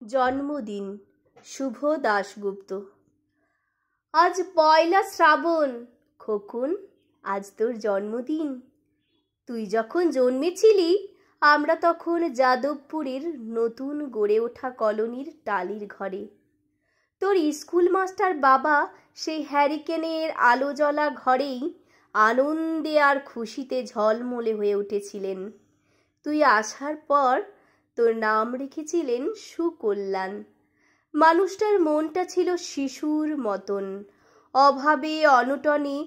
জন্মদিন শুভ দাশগুপ্ত। আজ পয়লা শ্রাবণ। খোকন, আজ তোর জন্মদিন। তুই যখন জন্মেছিলি আমরা তখন যাদবপুরের নতুন গড়ে ওঠা কলোনির টালির ঘরে। তোর স্কুল মাস্টার বাবা সেই হ্যারিকেনের আলো জ্বলা ঘরেই আনন্দে আর খুশিতে ঝলমলে হয়ে উঠেছিলেন। তুই আসার পর তোর নাম রেখেছিলেন সুকল্যাণ। মানুষটার মনটা ছিল শিশুর মতন, অভাবে অনটনে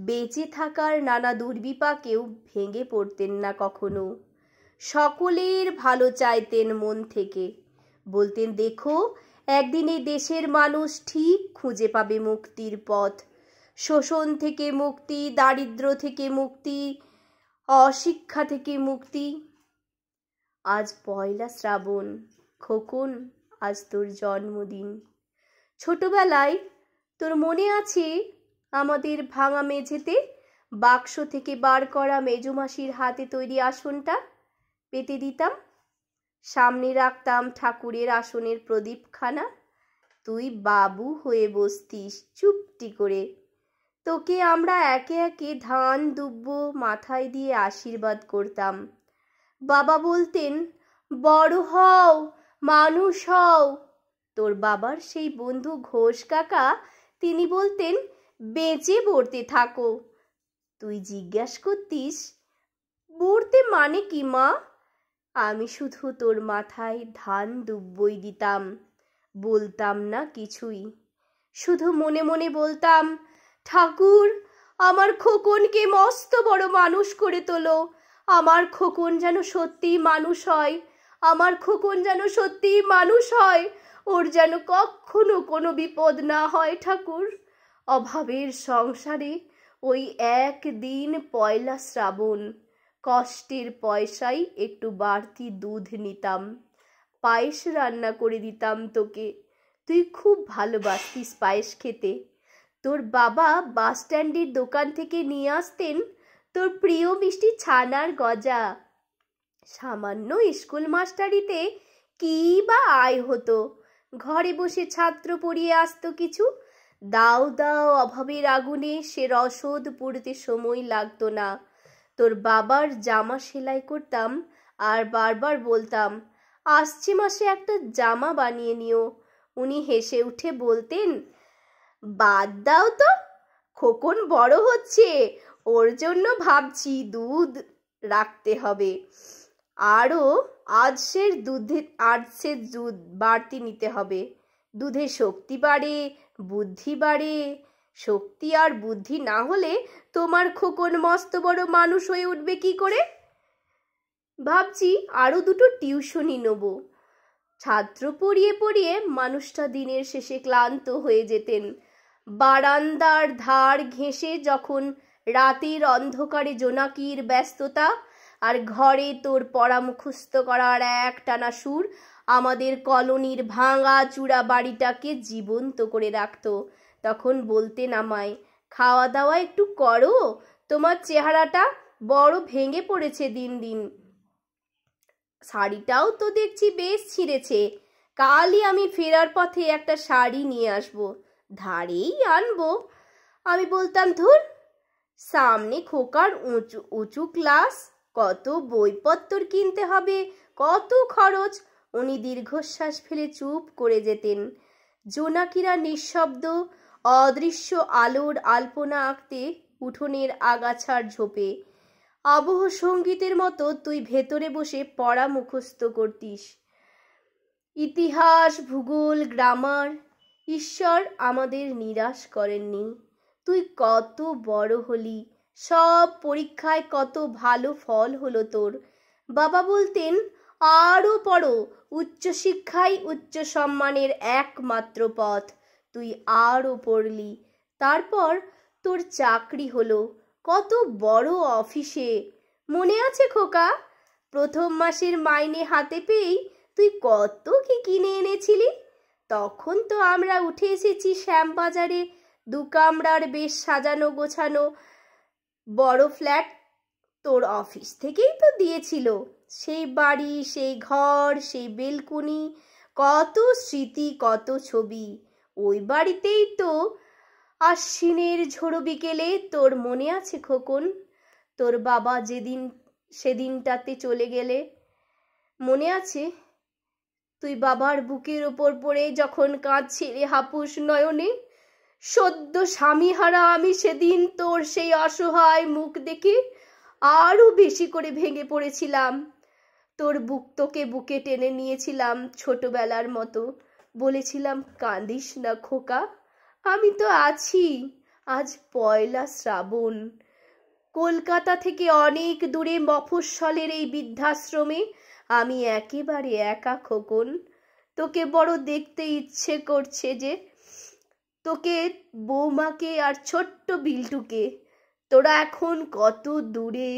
বেঁচে থাকার নানা দুর্বিপাকেও ভেঙে পড়তেন না কখনো। সকলের ভালো চাইতেন মন থেকে, বলতেন দেখো একদিন এই দেশের মানুষ ঠিক খুঁজে পাবে মুক্তির পথ। শোষণ থেকে মুক্তি, দারিদ্র থেকে মুক্তি, অশিক্ষা থেকে মুক্তি। আজ পয়লা শ্রাবণ। খোকন, আজ তোর জন্মদিন। ছোটবেলায় তোর মনে আছে আমাদের ভাঙা মেঝেতে বাক্স থেকে বার করা মেজমাসির হাতে তৈরি আসনটা পেতে দিতাম, সামনে রাখতাম ঠাকুরের আসনের প্রদীপখানা। তুই বাবু হয়ে বসতিস চুপটি করে। তোকে আমরা একে একে ধান দুব্ব মাথায় দিয়ে আশীর্বাদ করতাম। বাবা বলতেন বড় হও, মানুষ হও। তোর বাবার সেই বন্ধু ঘোষ কাকা, তিনি বলতেন বেঁচে পড়তে থাকো। তুই জিজ্ঞাস করতিস পড়তে মানে কি মা? আমি শুধু তোর মাথায় ধান দুব্বই দিতাম, বলতাম না কিছুই। শুধু মনে মনে বলতাম ঠাকুর আমার খোকনকে মস্ত বড় মানুষ করে তোলো। আমার খোকন যেন সত্যিই মানুষ হয়, আমার খোকন যেন সত্যিই মানুষ হয়। ওর যেন কখনো কোনো বিপদ না হয় ঠাকুর। অভাবের সংসারে ওই একদিন পয়লা শ্রাবণ কষ্টের পয়সায় একটু বাড়তি দুধ নিতাম, পায়েস রান্না করে দিতাম তোকে। তুই খুব ভালোবাসতিস পায়েস খেতে। তোর বাবা বাস স্ট্যান্ডের দোকান থেকে নিয়ে আসতেন তোর প্রিয় মিষ্টি ছানার গজা। সামান্য স্কুল মাস্টারিতে কি বা আয় হতো, ঘরে বসে ছাত্র পড়িয়ে আসতো কিছু। দাও দাও অভাবের আগুনে সে রসদ পুড়তে সময় লাগতো না। তোর বাবার জামা সেলাই করতাম আর বারবার বলতাম আসছে মাসে একটা জামা বানিয়ে নিও। উনি হেসে উঠে বলতেন বাদ দাও তো, খোকন বড় হচ্ছে, ওর জন্য ভাবছি দুধ রাখতে হবে, আরও আজসের দুধ বাড়তি নিতে হবে। দুধে শক্তি বাড়ে, বুদ্ধি বাড়ে। শক্তি আর বুদ্ধি না হলে তোমার খোকন মস্ত বড় মানুষ হয়ে উঠবে কি করে? ভাবছি আরও দুটো টিউশনই নেব। ছাত্র পড়িয়ে পড়িয়ে মানুষটা দিনের শেষে ক্লান্ত হয়ে যেতেন। বারান্দার ধার ঘেঁষে যখন রাতের অন্ধকারে জোনাকির ব্যস্ততা আর ঘরে তোর পড়া মুখস্থ করার একটানা সুর আমাদের কলোনির ভাঙা চূড়া বাড়িটাকে জীবন্ত করে রাখত, তখন বলতেন আমায় খাওয়া দাওয়া একটু করো, তোমার চেহারাটা বড় ভেঙে পড়েছে দিন দিন। শাড়িটাও তো দেখছি বেশ ছিঁড়েছে, কালই আমি ফেরার পথে একটা শাড়ি নিয়ে আসবো, ধারেই আনবো। আমি বলতাম ধুর, সামনে খোকার উঁচু উঁচু ক্লাস, কত বইপত্তর কিনতে হবে, কত খরচ। উনি দীর্ঘশ্বাস ফেলে চুপ করে যেতেন। জোনাকিরা নিঃশব্দ অদৃশ্য আলোর আলপনা আঁকতে উঠোনের আগাছার ঝোপে। আবহ সঙ্গীতের মতো তুই ভেতরে বসে পড়া মুখস্থ করতিস। ইতিহাস, ভূগোল, গ্রামার। ঈশ্বর আমাদের নিরাশ করেননি। তুই কত বড় হলি, সব পরীক্ষায় কত ভালো ফল হলো তোর। বাবা বলতেন আরও পড়ো, উচ্চশিক্ষাই উচ্চ সম্মানের একমাত্র পথ। তুই আরও পড়লি, তারপর তোর চাকরি হলো কত বড় অফিসে। মনে আছে খোকা, প্রথম মাসের মাইনে হাতে পেয়েই তুই কত কি কিনে এনেছিলি? তখন তো আমরা উঠে এসেছি শ্যামবাজারে 2 কামরার বেশ সাজানো গোছানো বড় ফ্ল্যাট। তোর অফিস থেকেই তো দিয়েছিল সেই বাড়ি, সেই ঘর, সেই বেলকুনি। কত স্মৃতি, কত ছবি। ওই বাড়িতেই তো আশ্বিনের ঝোড়ো বিকেলে, তোর মনে আছে খোকন? তোর বাবা সেদিনটাতে চলে গেলে মনে আছে? তুই বাবার বুকের ওপর পড়ে যখন কাঁদছিলে হাপুস নয়নে। সদ্য স্বামীহারা আমি সেদিন তোর সেই অসহায় মুখ দেখে আরো বেশি করে ভেঙে পড়েছিলাম। তোকে বুকে টেনে নিয়েছিলাম ছোটবেলার মতো, বলেছিলাম কাঁদিস না খোকা, আমি তো আছি। আজ পয়লা শ্রাবণ, কলকাতা থেকে অনেক দূরে মফস্বলের এই বৃদ্ধাশ্রমে আমি একেবারে একা খোকন। তোকে বড় দেখতে ইচ্ছে করছে যে, তোকে, বৌমাকে আর ছোট্ট বিল্টুকে। তোরা এখন কত দূরে,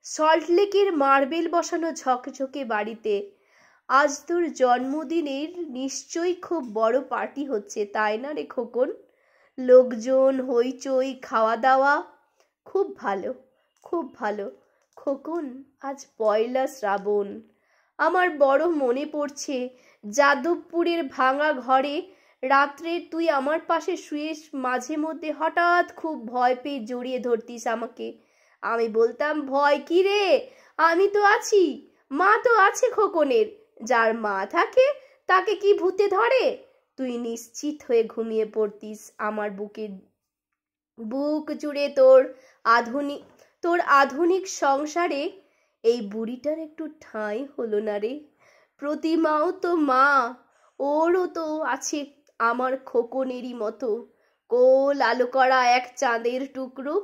সল্টলেকের মার্বেল বসানো ঝকঝকে বাড়িতে। আজ তোর জন্মদিনের নিশ্চয়ই খুব বড় পার্টি হচ্ছে, তাই না রে খোকন? লোকজন, হইচই, খাওয়া দাওয়া। খুব ভালো, খুব ভালো খোকন। আজ পয়লা শ্রাবণ। আমার বড় মনে পড়ছে যাদবপুরের ভাঙা ঘরে রাত্রে তুই আমার পাশে শুয়ে মাঝে মধ্যে হঠাৎ খুব ভয় পেয়ে জড়িয়ে ধরতিস আমাকে। আমি বলতাম, ভয় কি রে, আমি তো আছি, মা তো আছে খোকনের। যার মা থাকে তাকে কি ভূতে ধরে? তুই নিশ্চিত হয়ে ঘুমিয়ে পড়তিস আমার বুক জুড়ে। তোর আধুনিক সংসারে এই বুড়িটার একটু ঠাঁই হলো না রে। প্রতিমাও তো মা, ওরও তো আছে আমার খোকনেরই মতো কোল আলো করা এক চাঁদের টুকরো।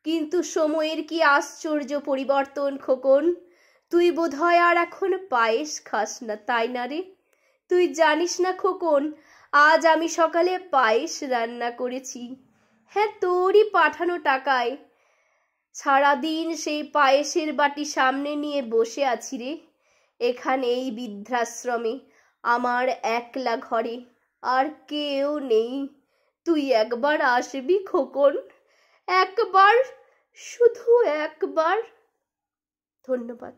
কিন্তু সময়ের কি আশ্চর্য পরিবর্তন খোকন। তুই বোধহয় আর এখন পায়েস খাস না, তাই না রে? তুই জানিস না খোকন, আজ আমি সকালে পায়েস রান্না করেছি। হ্যাঁ, তোরই পাঠানো টাকায়। সারাদিন সেই পায়েসের বাটি সামনে নিয়ে বসে আছি রে, এখানে এই বৃদ্ধাশ্রমে, আমার একলা ঘরে, আর কেউ নেই। তুই একবার আসবি খোকন, একবার, শুধু একবার। ধন্যবাদ।